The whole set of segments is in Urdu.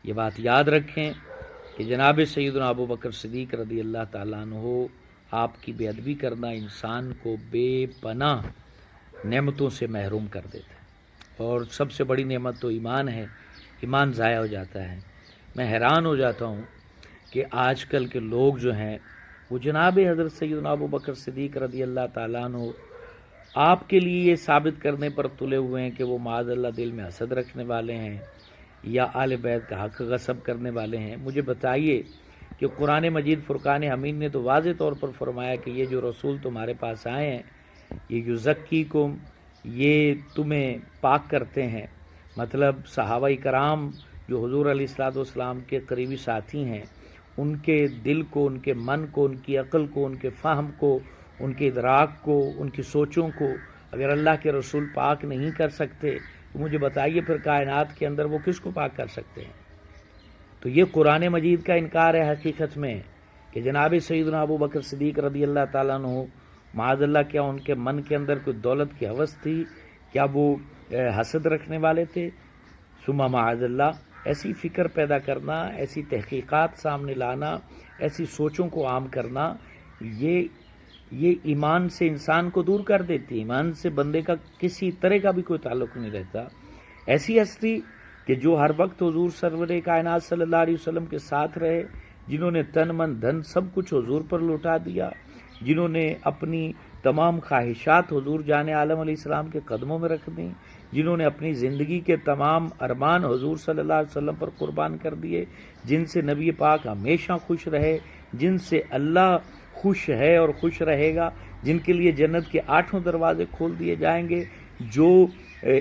یہ بات یاد رکھیں کہ جناب سیدنا ابو بکر صدیق رضی اللہ تعالیٰ عنہ آپ کی بے ادبی کرنا انسان کو بے پناہ نعمتوں سے محروم کر دیتا ہے، اور سب سے بڑی نعمت تو ایمان ہے، ایمان ضائع ہو جاتا ہے۔ میں حیران ہو جاتا ہوں کہ آج کل کے لوگ جو ہیں وہ جناب حضرت سیدنا ابو بکر صدیق رضی اللہ تعالیٰ عنہ آپ کے لیے یہ ثابت کرنے پر تلے ہوئے ہیں کہ وہ معاذ اللہ دل میں حسد رکھنے والے ہیں یا آل بیت کا حق غصب کرنے والے ہیں۔ مجھے بتائیے کہ قرآن مجید فرقان حمید نے تو واضح طور پر فرمایا کہ یہ جو رسول تمہارے پاس آئے ہیں یہ یزکیکم، یہ تمہیں پاک کرتے ہیں، مطلب صحابہ کرام جو حضور علیہ الصلوۃ والسلام کے قریبی ساتھی ہیں، ان کے دل کو، ان کے من کو، ان کی عقل کو، ان کے فہم کو، ان کے ادراک کو، ان کی سوچوں کو اگر اللہ کے رسول پاک نہیں کر سکتے تو مجھے بتائیے پھر کائنات کے اندر وہ کس کو پاک کر سکتے ہیں؟ تو یہ قرآن مجید کا انکار ہے حقیقت میں کہ جناب سیدنا ابو بکر صدیق رضی اللہ تعالیٰ عنہ معاذ اللہ کیا ان کے من کے اندر کوئی دولت کی ہوس تھی؟ کیا وہ حسد رکھنے والے تھے؟ ثم معاذ اللہ ایسی فکر پیدا کرنا، ایسی تحقیقات سامنے لانا، ایسی سوچوں کو عام کرنا، یہ ایمان سے انسان کو دور کر دیتی ہے۔ ایمان سے بندے کا کسی طرح کا بھی کوئی تعلق نہیں رہتا۔ ایسی ہستی کہ جو ہر وقت حضور سرور کائنات صلی اللہ علیہ وسلم کے ساتھ رہے، جنہوں نے تن من دھن سب کچھ حضور پر لوٹا دیا، جنہوں نے اپنی تمام خواہشات حضور جان عالم علیہ السلام کے قدموں میں رکھ دیں، جنہوں نے اپنی زندگی کے تمام ارمان حضور صلی اللہ علیہ وسلم پر قربان کر دیے، جن سے نبی پاک ہمیشہ خوش رہے، جن سے اللہ خوش ہے اور خوش رہے گا، جن کے لیے جنت کے 8 دروازے کھول دیے جائیں گے، جو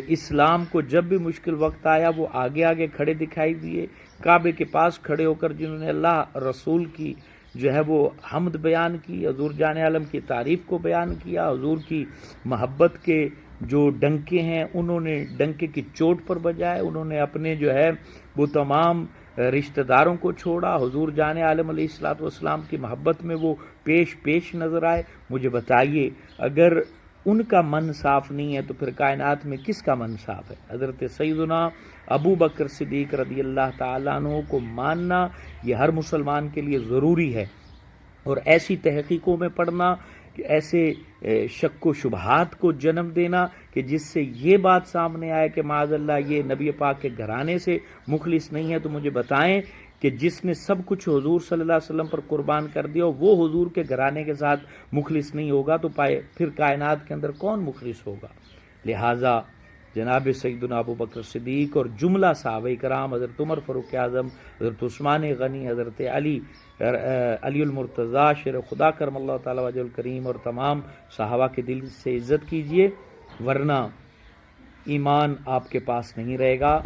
اسلام کو جب بھی مشکل وقت آیا وہ آگے آگے کھڑے دکھائی دیے، کعبے کے پاس کھڑے ہو کر جنہوں نے اللہ رسول کی جو ہے وہ حمد بیان کی، حضور جان عالم کی تعریف کو بیان کیا، حضور کی محبت کے جو ڈنکے ہیں انہوں نے ڈنکے کی چوٹ پر بجائے، انہوں نے اپنے جو ہے وہ تمام رشتہ داروں کو چھوڑا، حضور جان عالم علیہ الصلوۃ والسلام کی محبت میں وہ پیش نظر آئے۔ مجھے بتائیے اگر ان کا من صاف نہیں ہے تو پھر کائنات میں کس کا من صاف ہے؟ حضرت سیدنا ابو بکر صدیق رضی اللہ تعالیٰ عنہ کو ماننا یہ ہر مسلمان کے لیے ضروری ہے، اور ایسی تحقیقوں میں پڑھنا کہ ایسے شک و شبہات کو جنم دینا کہ جس سے یہ بات سامنے آئے کہ معاذ اللہ یہ نبی پاک کے گھرانے سے مخلص نہیں ہے، تو مجھے بتائیں کہ جس نے سب کچھ حضور صلی اللہ علیہ وسلم پر قربان کر دیا وہ حضور کے گھرانے کے ساتھ مخلص نہیں ہوگا تو پھر کائنات کے اندر کون مخلص ہوگا؟ لہٰذا جناب سیدنا ابو بکر صدیق اور جملہ صحابہ کرام، حضرت عمر فاروق اعظم، حضرت عثمان غنی، حضرت علی المرتضیٰ شیر خدا کرم اللہ تعالی وجہ الکریم، اور تمام صحابہ کے دل سے عزت کیجئے، ورنہ ایمان آپ کے پاس نہیں رہے گا،